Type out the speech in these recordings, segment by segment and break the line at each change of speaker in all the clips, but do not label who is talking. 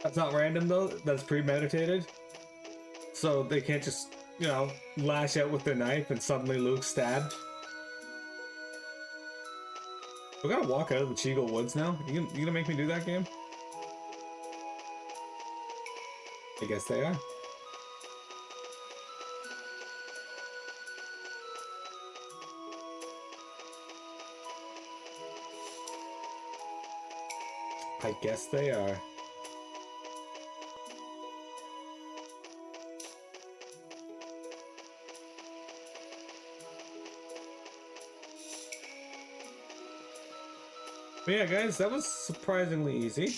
That's not random though. That's premeditated. So they can't just, you know, lash out with their knife and suddenly Luke's stabbed. We gotta walk out of the Cheagle Woods now. You gonna make me do that, game? I guess they are. I guess they are. But yeah, guys, that was surprisingly easy.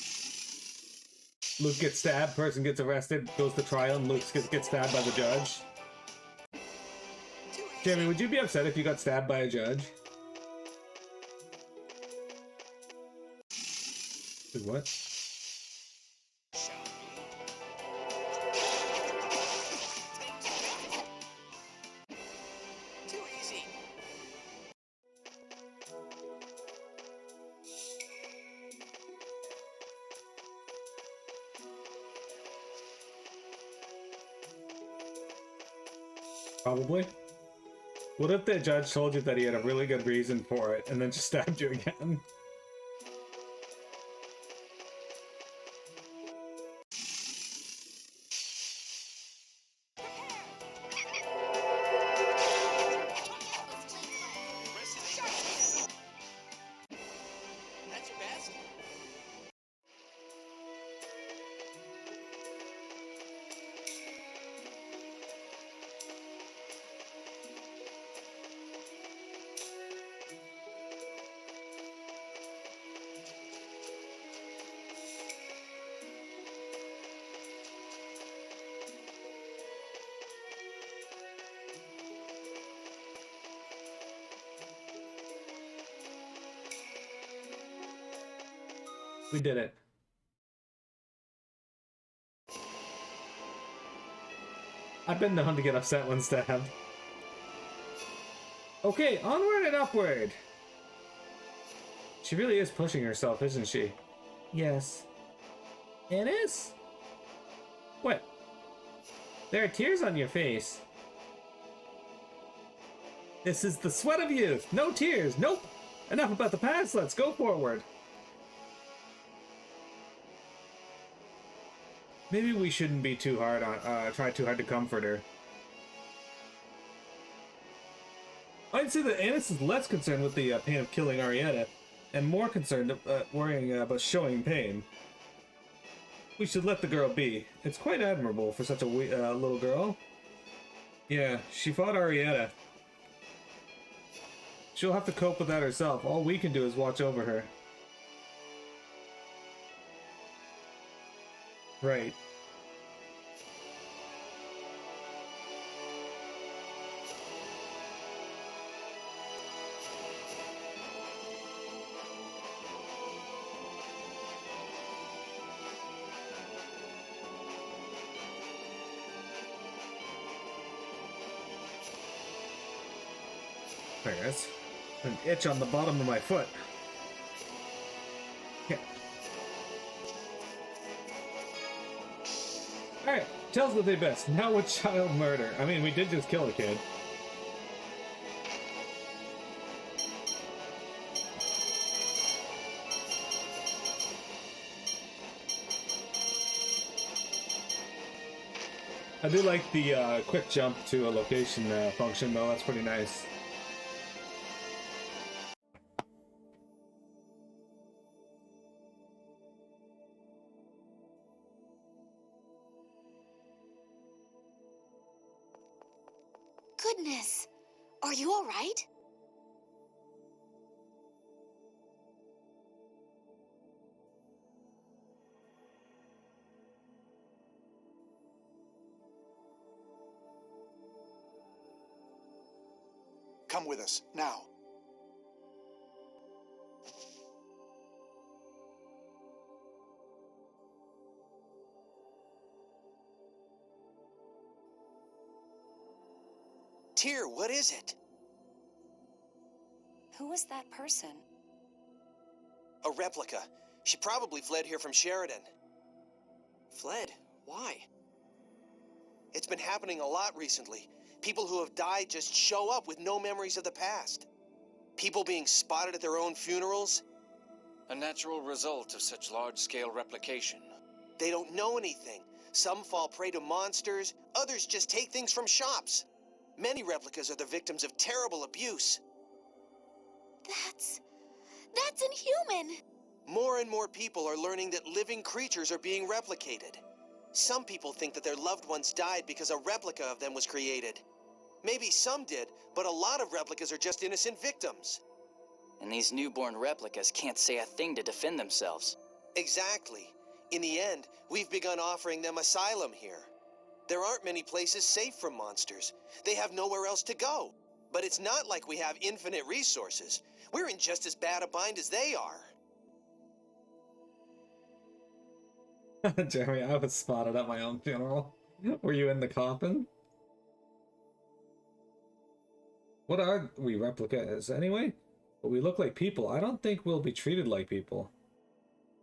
Luke gets stabbed, person gets arrested, goes to trial, and Luke gets stabbed by the judge. Jamie, would you be upset if you got stabbed by a judge? What? Probably. What if the judge told you that he had a really good reason for it and then just stabbed you again? We did it. I've been known to get upset when stabbed. Okay, onward and upward! She really is pushing herself, isn't she? Yes. It is? What? There are tears on your face. This is the sweat of youth! No tears! Nope! Enough about the past, let's go forward! Maybe we shouldn't be too hard on, try too hard to comfort her. I'd say that Annis is less concerned with the pain of killing Arietta, and more concerned worrying about showing pain. We should let the girl be. It's quite admirable for such a little girl. Yeah, she fought Arietta. She'll have to cope with that herself. All we can do is watch over her. Right. There it is. An itch on the bottom of my foot. Yeah. Alright, tells what they best. Now with child murder. I mean, we did just kill a kid. I do like the quick jump to a location function, though. That's pretty nice.
Goodness! Are you all right?
Come with us, now. Tyr, what is it?
Who was that person?
A replica. She probably fled here from Sheridan. Fled? Why?
It's been happening a lot recently. People who have died just show up with no memories of the past. People being spotted at their own funerals.
A natural result of such large-scale replication.
They don't know anything. Some fall prey to monsters, others just take things from shops. Many replicas are the victims of terrible abuse.
That's inhuman!
More and more people are learning that living creatures are being replicated. Some people think that their loved ones died because a replica of them was created. Maybe some did, but a lot of replicas are just innocent victims.
And these newborn replicas can't say a thing to defend themselves.
Exactly. In the end, we've begun offering them asylum here. There aren't many places safe from monsters. They have nowhere else to go. But it's not like we have infinite resources. We're in just as bad a bind as they are.
Jeremy, I was spotted at my own funeral. Were you in the coffin? What are we replicas anyway? But we look like people. I don't think we'll be treated like people.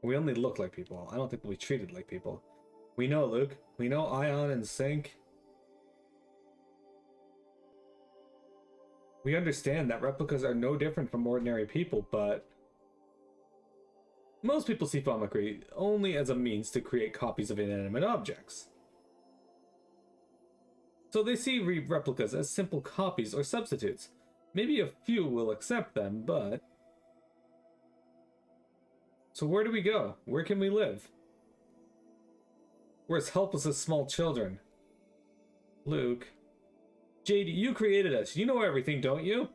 We only look like people. I don't think we'll be treated like people. We know, Luke. We know Ion and Sync. We understand that replicas are no different from ordinary people, but most people see Famicry only as a means to create copies of inanimate objects. So they see replicas as simple copies or substitutes. Maybe a few will accept them, but... So where do we go? Where can we live? We're as helpless as small children. Luke. Jade, you created us. You know everything, don't you?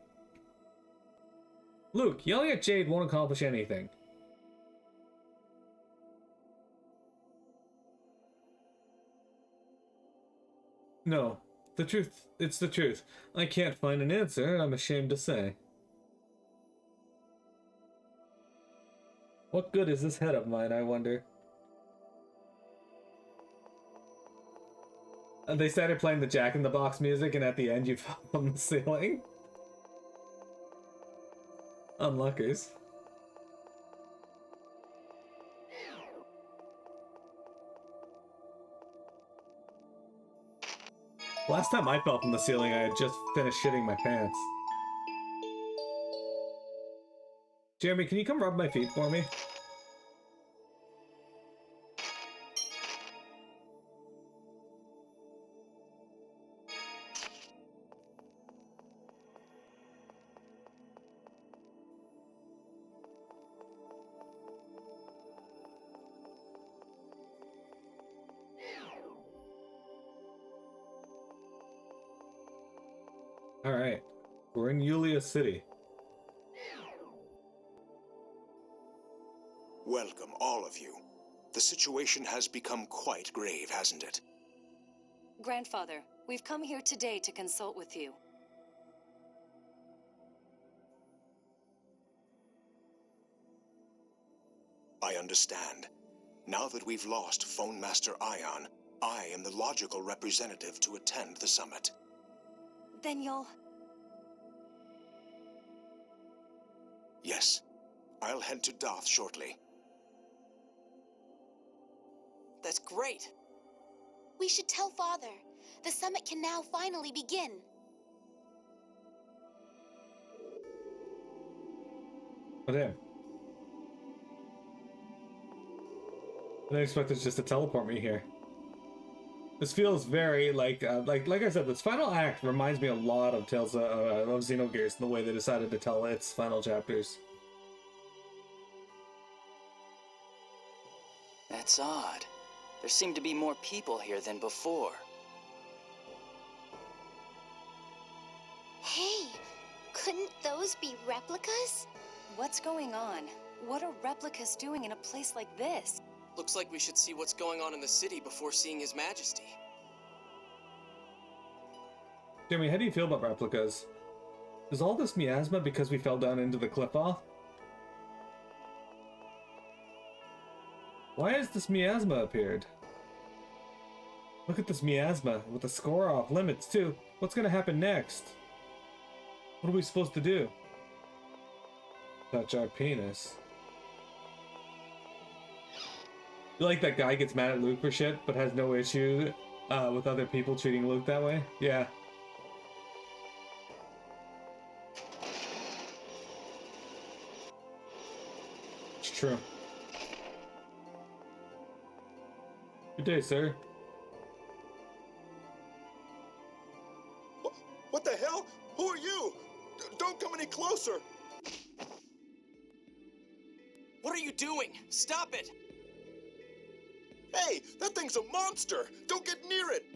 Luke, yelling at Jade won't accomplish anything. No, the truth. It's the truth. I can't find an answer, I'm ashamed to say. What good is this head of mine, I wonder? And they started playing the Jack in the Box music, and at the end you fell from the ceiling. Unluckers. Last time I fell from the ceiling, I had just finished shitting my pants. Jeremy, can you come rub my feet for me? Alright, we're in Yulia City.
Welcome, all of you. The situation has become quite grave, hasn't it?
Grandfather, we've come here today to consult with you.
I understand. Now that we've lost Phone Master Ion, I am the logical representative to attend the summit.
Then you'll...
Yes, I'll head to Doth shortly.
That's great.
We should tell Father. The summit can now finally begin.
Oh damn. I didn't expect this just to teleport me here. This feels very like I said, this final act reminds me a lot of Tales of Xenogears in the way they decided to tell its final chapters.
That's odd. There seem to be more people here than before.
Hey, couldn't those be replicas? What's going on? What are replicas doing in a place like this?
Looks like we should see what's going on in the city before seeing His Majesty.
Jeremy, how do you feel about replicas? Is all this miasma because we fell down into the cliff off? Why has this miasma appeared? Look at this miasma with the score off limits too. What's gonna happen next? What are we supposed to do? Touch our penis. You like that guy gets mad at Luke for shit, but has no issue with other people treating Luke that way? Yeah. It's true. Good day, sir.
What the hell? Who are you? Don't come any closer!
What are you doing? Stop it!
Hey, that thing's a monster! Don't get near it!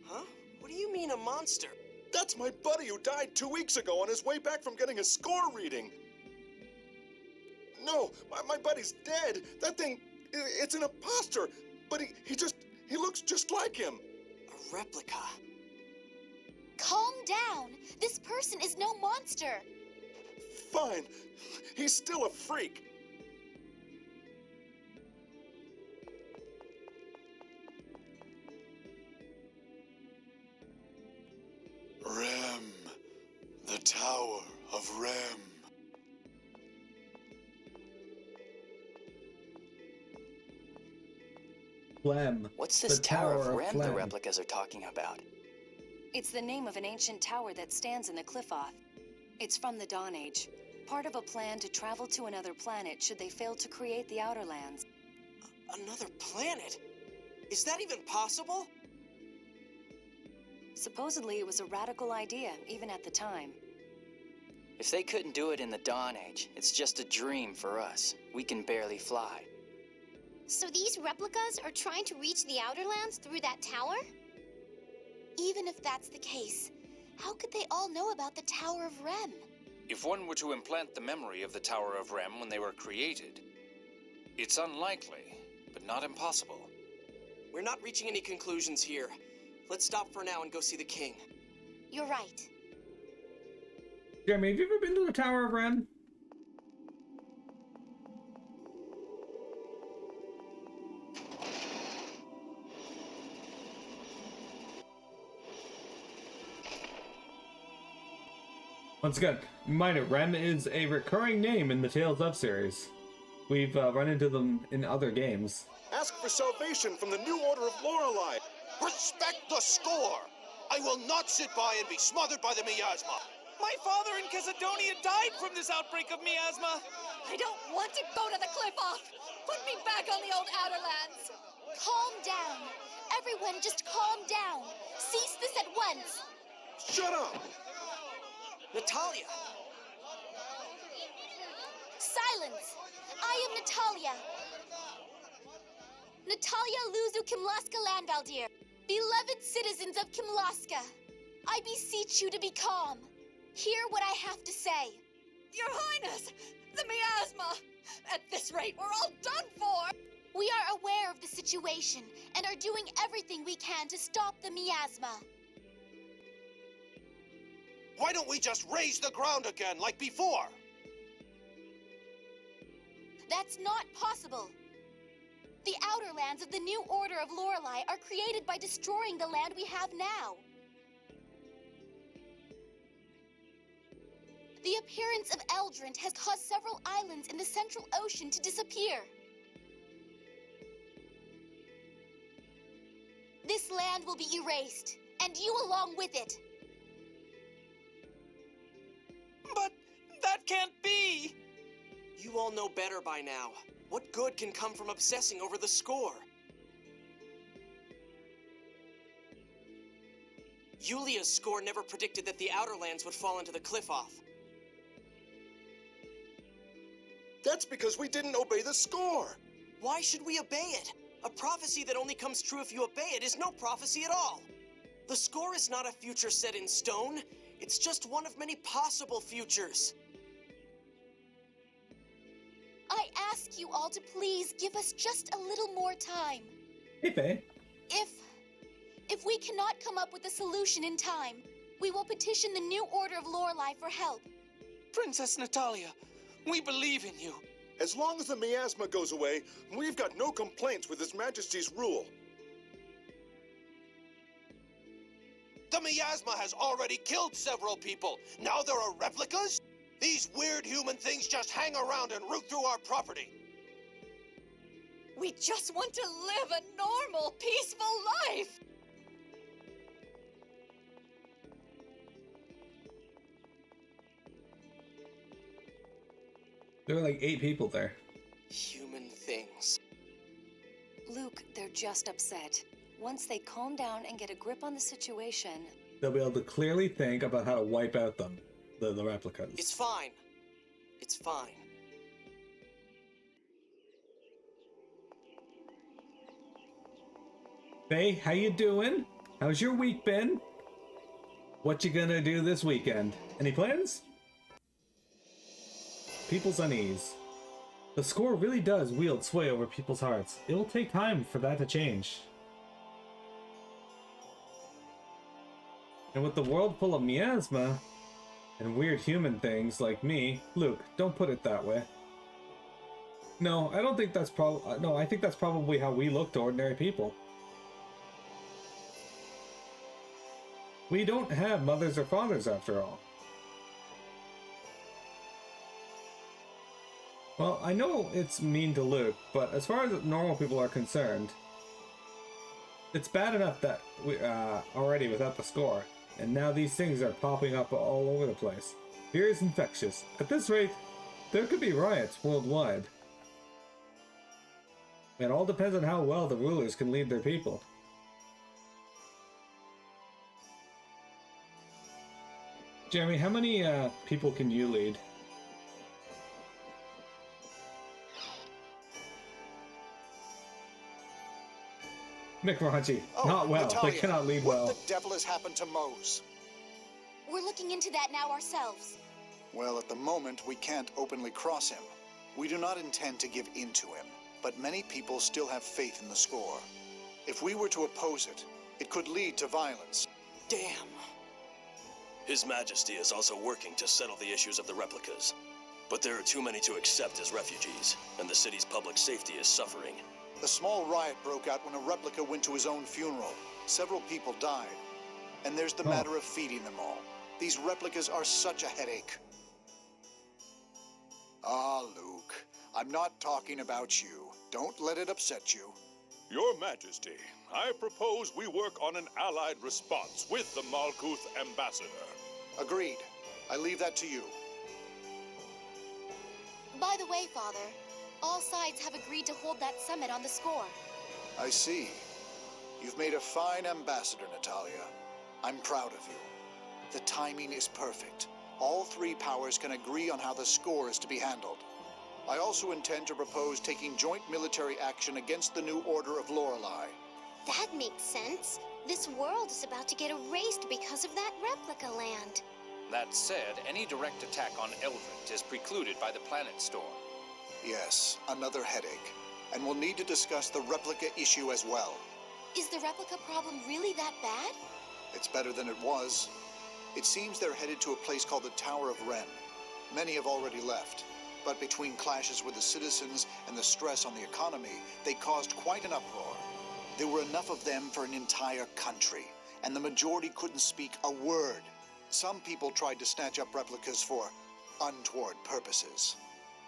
Huh? What do you mean a monster?
That's my buddy who died 2 weeks ago on his way back from getting a score reading. No, my buddy's dead. That thing, it's an imposter. But he looks just like him.
A replica.
Calm down. This person is no monster.
Fine. He's still a freak. Rem. The Tower of Rem.
Flem.
What's this
The
Tower of
Tower of
Rem the
Flem.
replicas are talking about?
It's the name of an ancient tower that stands in the cliff off. It's from the Dawn Age. Part of a plan to travel to another planet should they fail to create the Outer Lands.
Another planet? Is that even possible?
Supposedly it was a radical idea, even at the time.
If they couldn't do it in the Dawn Age, it's just a dream for us. We can barely fly.
So these replicas are trying to reach the Outer Lands through that tower?
Even if that's the case, how could they all know about the Tower of Rem?
If one were to implant the memory of the Tower of Rem when they were created, it's unlikely, but not impossible.
We're not reaching any conclusions here. Let's stop for now and go see the king.
You're right.
Jeremy, have you ever been to the Tower of Rem? Once again, reminder, Rem is a recurring name in the Tales of series. We've run into them in other games.
Ask for salvation from the new Order of Lorelei.
Respect the score! I will not sit by and be smothered by the miasma. My father in Casadonia died from this outbreak of miasma.
I don't want to go to the cliff off! Put me back on the old Outer Lands!
Calm down. Everyone just calm down. Cease this at once.
Shut up!
Natalia!
Silence. I am Natalia. Natalia Luzu Kimlaska Landvaldir. Beloved citizens of Kimlaska, I beseech you to be calm. Hear what I have to say.
Your Highness! The miasma! At this rate, we're all done for!
We are aware of the situation and are doing everything we can to stop the miasma.
Why don't we just raise the ground again like before?
That's not possible. The Outer Lands of the new Order of Lorelei are created by destroying the land we have now. The appearance of Eldrant has caused several islands in the Central Ocean to disappear. This land will be erased, and you along with it.
But that can't be! You all know better by now. What good can come from obsessing over the score? Yulia's score never predicted that the Outer Lands would fall into the cliff off.
That's because we didn't obey the score.
Why should we obey it? A prophecy that only comes true if you obey it is no prophecy at all. The score is not a future set in stone. It's just one of many possible futures.
I ask you all to please give us just a little more time.
Hey, Faye.
If we cannot come up with a solution in time, we will petition the new Order of Lorelei for help.
Princess Natalia, we believe in you.
As long as the miasma goes away, we've got no complaints with His Majesty's rule.
The miasma has already killed several people. Now there are replicas? These weird human things just hang around and root through our property.
We just want to live a normal, peaceful life!
There were like 8 people there.
Human things.
Luke, they're just upset. Once they calm down and get a grip on the situation...
They'll be able to clearly think about how to wipe out them, the replicas.
It's fine. It's fine.
Faye, how you doing? How's your week been? What you gonna do this weekend? Any plans? People's unease. The score really does wield sway over people's hearts. It will take time for that to change. And with the world full of miasma and weird human things like me, Luke, don't put it that way. No, I don't think that's no, I think that's probably how we look to ordinary people. We don't have mothers or fathers after all. Well, I know it's mean to Luke, but as far as normal people are concerned, it's bad enough that we already without the score, and now these things are popping up all over the place. Fear is infectious. At this rate, there could be riots worldwide. It all depends on how well the rulers can lead their people. Jeremy, how many people can you lead? Mick Raunchy, not well.
Natalia,
They cannot lead well.
What the devil has happened to Mose?
We're looking into that now ourselves.
Well, at the moment, we can't openly cross him. We do not intend to give in to him, but many people still have faith in the score. If we were to oppose it, it could lead to violence.
Damn.
His Majesty is also working to settle the issues of the replicas. But there are too many to accept as refugees, and the city's public safety is suffering.
A small riot broke out when a replica went to his own funeral. Several people died. And there's the matter of feeding them all. These replicas are such a headache. Ah, Luke, I'm not talking about you. Don't let it upset you.
Your Majesty, I propose we work on an allied response with the Malkuth ambassador.
Agreed. I leave that to you.
By the way, Father, all sides have agreed to hold that summit on the score.
I see. You've made a fine ambassador, Natalia. I'm proud of you. The timing is perfect. All 3 powers can agree on how the score is to be handled. I also intend to propose taking joint military action against the new Order of Lorelei.
That makes sense. This world is about to get erased because of that replica land.
That said, any direct attack on Eldritch is precluded by the planet storm.
Yes, another headache. And we'll need to discuss the replica issue as well.
Is the replica problem really that bad?
It's better than it was. It seems they're headed to a place called the Tower of Rem. Many have already left, but between clashes with the citizens and the stress on the economy, they caused quite an uproar. There were enough of them for an entire country, and the majority couldn't speak a word. Some people tried to snatch up replicas for untoward purposes.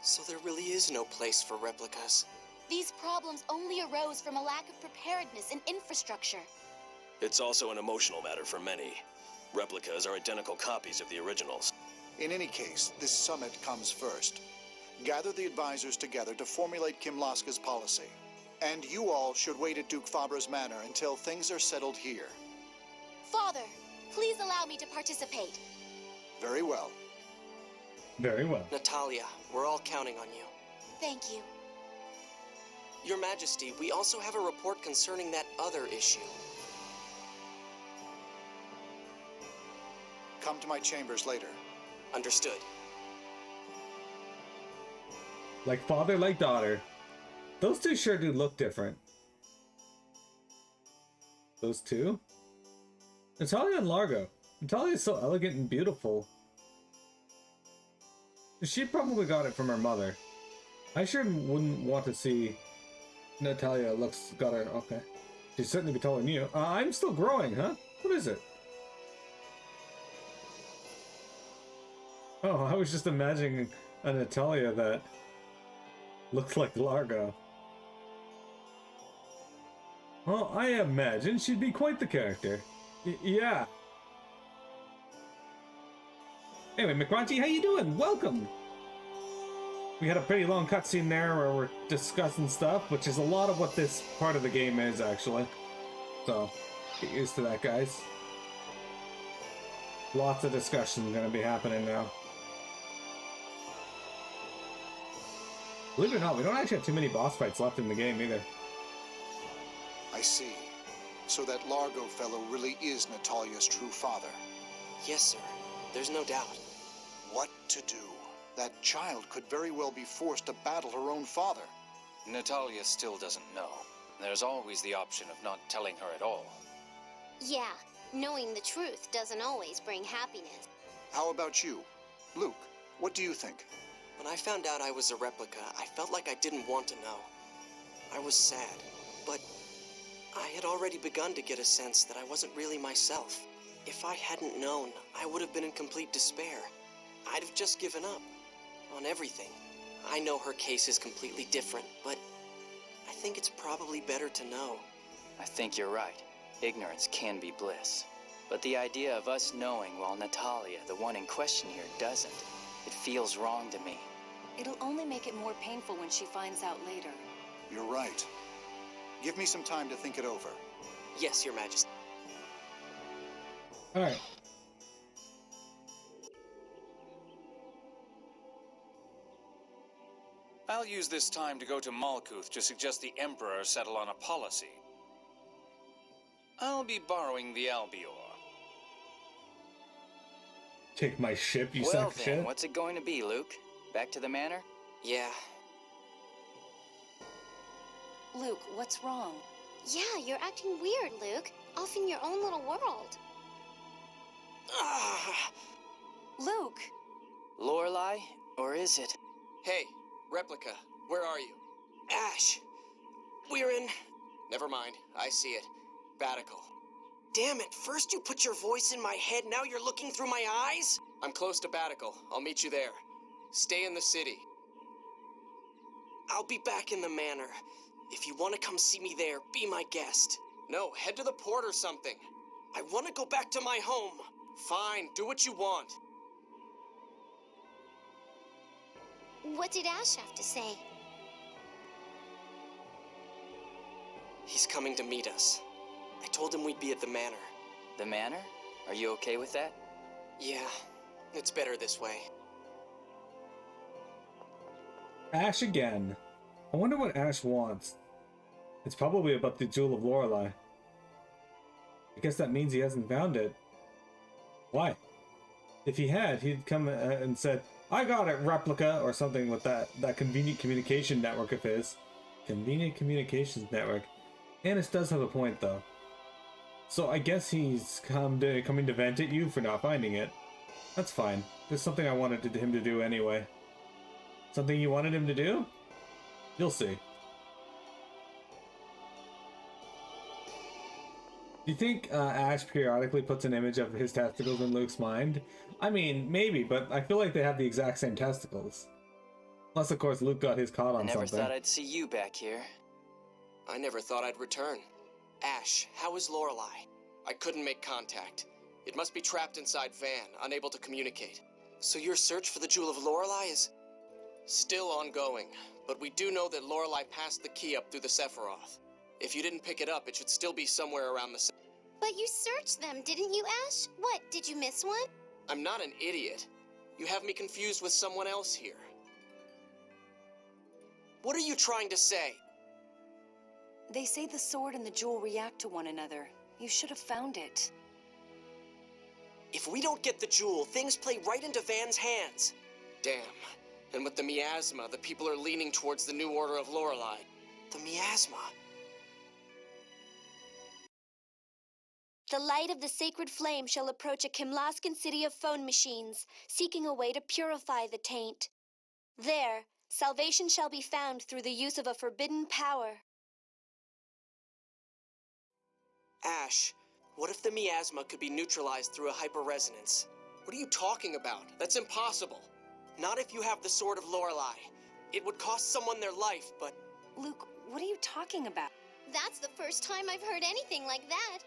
So there really is no place for replicas.
These problems only arose from a lack of preparedness and infrastructure.
It's also an emotional matter for many. Replicas are identical copies of the originals.
In any case, this summit comes first. Gather the advisors together to formulate Kimlaska's policy. And you all should wait at Duke Fabra's manor until things are settled here.
Father, please allow me to participate.
Very well.
Very well.
Natalia, we're all counting on you.
Thank you.
Your Majesty, we also have a report concerning that other issue.
Come to my chambers later.
Understood.
Like father, like daughter. Those 2 sure do look different. Those 2? Natalia and Largo. Natalia is so elegant and beautiful. She probably got it from her mother. I sure wouldn't want to see Natalia got her. Okay. She'd certainly be taller than you. I'm still growing, huh? What is it? Oh, I was just imagining a Natalia that looked like Largo. Well, I imagine she'd be quite the character. Yeah. Anyway, McRunchy, how you doing? Welcome! We had a pretty long cutscene there where we're discussing stuff, which is a lot of what this part of the game is, actually. So, get used to that, guys. Lots of discussion gonna be happening now. Believe it or not, we don't actually have too many boss fights left in the game either.
I see. So that Largo fellow really is Natalia's true father.
Yes, sir. There's no doubt.
What to do? That child could very well be forced to battle her own father.
Natalia still doesn't know. There's always the option of not telling her at all.
Yeah, knowing the truth doesn't always bring happiness.
How about you? Luke, what do you think?
When I found out I was a replica, I felt like I didn't want to know. I was sad, but I had already begun to get a sense that I wasn't really myself. If I hadn't known, I would have been in complete despair. I'd have just given up on everything. I know her case is completely different, but I think it's probably better to know.
I think you're right. Ignorance can be bliss. But the idea of us knowing while Natalia, the one in question here, doesn't, it feels wrong to me.
It'll only make it more painful when she finds out later.
You're right. Give me some time to think it over.
Yes, Your Majesty.
Alright.
I'll use this time to go to Malkuth to suggest the Emperor settle on a policy. I'll be borrowing the Albior.
Take my ship, you
Well
sack of
then,
shit.
what's it going to be, Luke? Back to the manor?
Yeah.
Luke, what's wrong?
Yeah, you're acting weird, Luke. Off in your own little world.
Ah.
Luke!
Lorelei? Or is it?
Hey, Replica, where are you? Ash! We're in... Never mind, I see it. Batical. Damn it, first you put your voice in my head, now you're looking through my eyes? I'm close to Batical. I'll meet you there. Stay in the city. I'll be back in the manor. If you want to come see me there, be my guest. No, head to the port or something. I want to go back to my home. Fine, do what you want.
What did Ash have to say?
He's coming to meet us. I told him we'd be at the manor.
The manor? Are you okay with that?
Yeah, it's better this way.
Ash again. I wonder what Ash wants. It's probably about the Jewel of Lorelei. I guess that means he hasn't found it. Why? If he had, he'd come and said, "I got it, Replica," or something with that convenient communication network of his. Convenient communications network. Annis does have a point, though. So I guess he's coming to vent at you for not finding it. That's fine. There's something I wanted him to do anyway. Something you wanted him to do? You'll see. Do you think Ash periodically puts an image of his testicles in Luke's mind? I mean, maybe, but I feel like they have the exact same testicles. Unless, of course, Luke got his caught on
I never
something.
thought I'd see you back here.
I never thought I'd return. Ash, how is Lorelei? I couldn't make contact. It must be trapped inside Van, unable to communicate. So your search for the Jewel of Lorelei is still ongoing, but we do know that Lorelei passed the key up through the Sephiroth. If you didn't pick it up, it should still be somewhere around the...
But you searched them, didn't you, Ash? What, did you miss one?
I'm not an idiot. You have me confused with someone else here. What are you trying to say?
They say the sword and the jewel react to one another. You should have found it.
If we don't get the jewel, things play right into Van's hands. Damn. And with the Miasma, the people are leaning towards the new Order of Lorelei. The Miasma.
The light of the sacred flame shall approach a Kimlaskan city of phone machines, seeking a way to purify the taint. There, salvation shall be found through the use of a forbidden power.
Ash, what if the miasma could be neutralized through a hyperresonance? What are you talking about? That's impossible. Not if you have the Sword of Lorelei. It would cost someone their life, but...
Luke, what are you talking about?
That's the first time I've heard anything like that.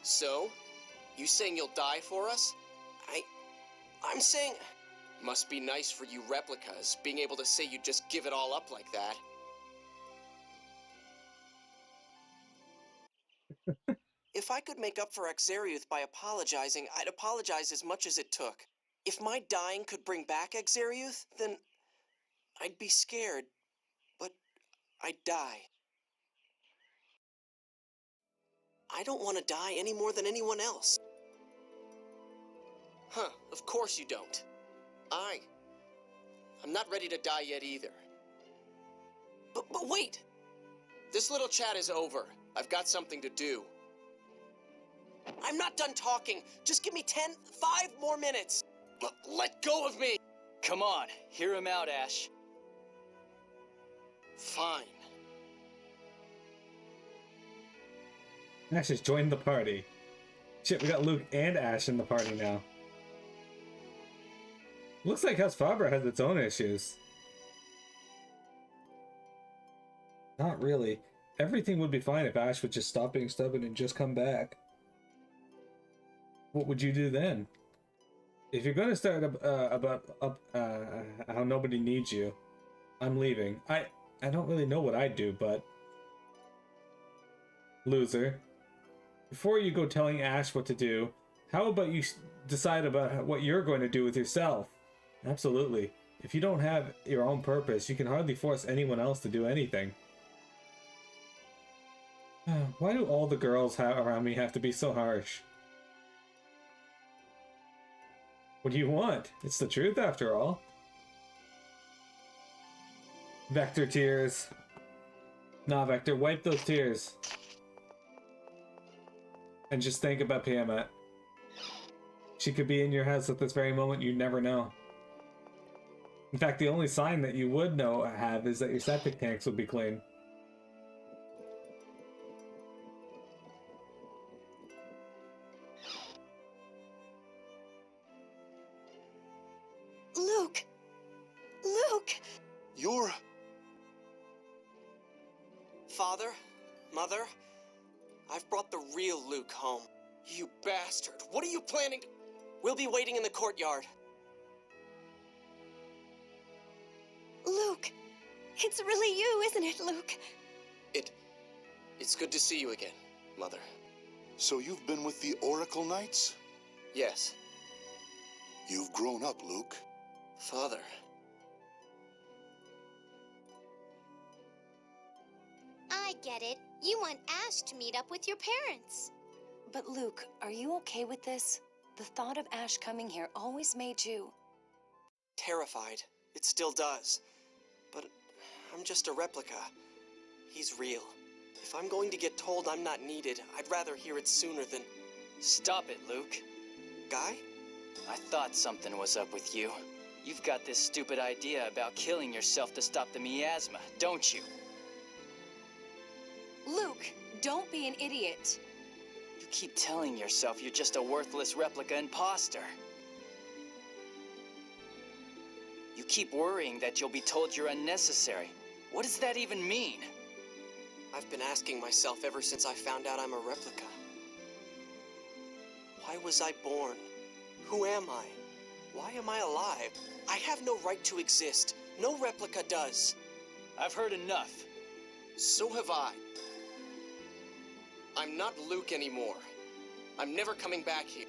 So? You saying you'll die for us? I'm saying... Must be nice for you replicas, being able to say you'd just give it all up like that. If I could make up for Exariuth by apologizing, I'd apologize as much as it took. If my dying could bring back Exariuth, then I'd be scared, but I'd die. I don't want to die any more than anyone else. Huh, of course you don't. I'm not ready to die yet either. But wait! This little chat is over. I've got something to do. I'm not done talking. Just give me 5 more minutes. Let go of me!
Come on, hear him out, Ash.
Fine.
Ash has joined the party. Shit, we got Luke and Ash in the party now. Looks like House Faber has its own issues. Not really. Everything would be fine if Ash would just stop being stubborn and just come back. What would you do then? If you're going to start about how nobody needs you, I'm leaving. I don't really know what I'd do, but... Loser. Before you go telling Ash what to do, how about you decide about what you're going to do with yourself? Absolutely. If you don't have your own purpose, you can hardly force anyone else to do anything. Why do all the girls around me have to be so harsh? What do you want? It's the truth after all. Vector tears. Nah, Vector, wipe those tears. And just think about Tiamat. She could be in your house at this very moment, you never know. In fact, the only sign that you would have is that your septic tanks would be clean.
Luke! Luke!
You're...
Father? Mother? I've brought the real Luke home. You bastard! What are you planning to... We'll be waiting in the courtyard.
Luke! It's really you, isn't it, Luke?
It's good to see you again, Mother.
So you've been with the Oracle Knights?
Yes.
You've grown up, Luke.
Father.
I get it. You want Ash to meet up with your parents.
But Luke, are you okay with this? The thought of Ash coming here always made you...
Terrified. It still does. But I'm just a replica. He's real. If I'm going to get told I'm not needed, I'd rather hear it sooner than...
Stop it, Luke.
Guy?
I thought something was up with you. You've got this stupid idea about killing yourself to stop the miasma, don't you?
Luke, don't be an idiot.
You keep telling yourself you're just a worthless replica imposter. You keep worrying that you'll be told you're unnecessary. What does that even mean?
I've been asking myself ever since I found out I'm a replica. Why was I born? Who am I? Why am I alive? I have no right to exist. No replica does.
I've heard enough.
So have I. I'm not Luke anymore. I'm never coming back here.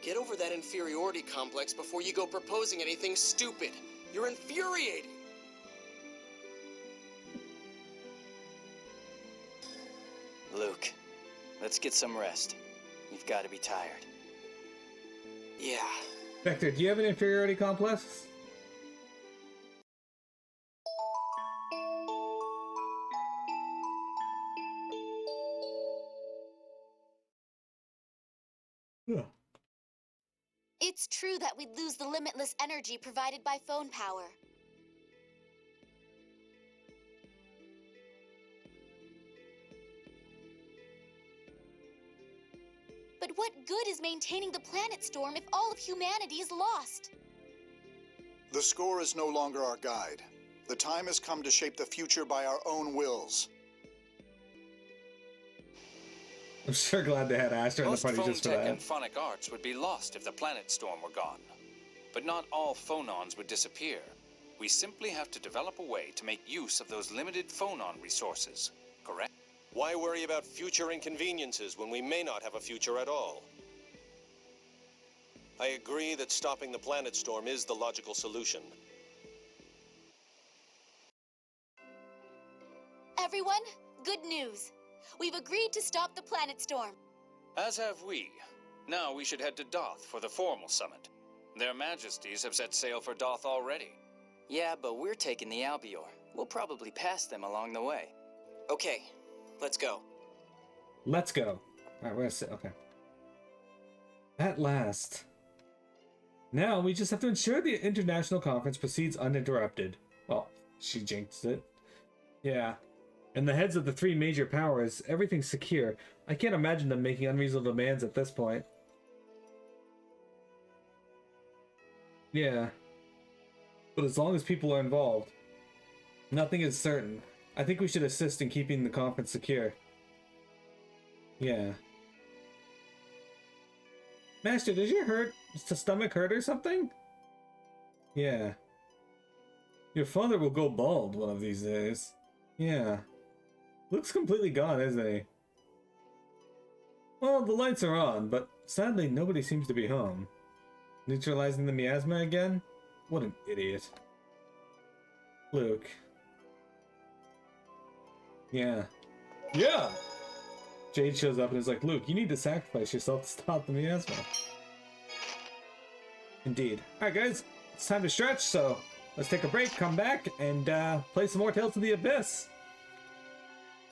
Get over that inferiority complex before you go proposing anything stupid. You're infuriating.
Luke, let's get some rest. You've got to be tired.
Yeah.
Vector, do you have an inferiority complex? Yeah.
It's true that we'd lose the limitless energy provided by phone power. But what good is maintaining the planet storm if all of humanity is lost?
The score is no longer our guide. The time has come to shape the future by our own wills.
I'm sure glad they had Astra in the
Most
party
phone
just for
tech
that.
and phonic arts would be lost if the planet storm were gone. But not all phonons would disappear. We simply have to develop a way to make use of those limited phonon resources, correct?
Why worry about future inconveniences when we may not have a future at all? I agree that stopping the planet storm is the logical solution.
Everyone, good news. We've agreed to stop the planet storm.
As have we. Now we should head to Doth for the formal summit. Their Majesties have set sail for Doth already.
Yeah, but we're taking the Albior. We'll probably pass them along the way.
Okay, let's go.
Let's go. Alright, we're gonna sit. Okay. At last. Now we just have to ensure the international conference proceeds uninterrupted. Well, she jinxed it. Yeah. In the heads of the three major powers, everything's secure. I can't imagine them making unreasonable demands at this point. Yeah. But as long as people are involved, nothing is certain. I think we should assist in keeping the conference secure. Yeah. Master, does your stomach hurt or something? Yeah. Your father will go bald one of these days. Yeah. Looks completely gone, isn't he? Well, the lights are on, but sadly nobody seems to be home. Neutralizing the miasma again? What an idiot. Luke. Yeah. Yeah! Jade shows up and is like, Luke, you need to sacrifice yourself to stop the miasma. Indeed. Alright guys, it's time to stretch, so let's take a break, come back, and play some more Tales of the Abyss.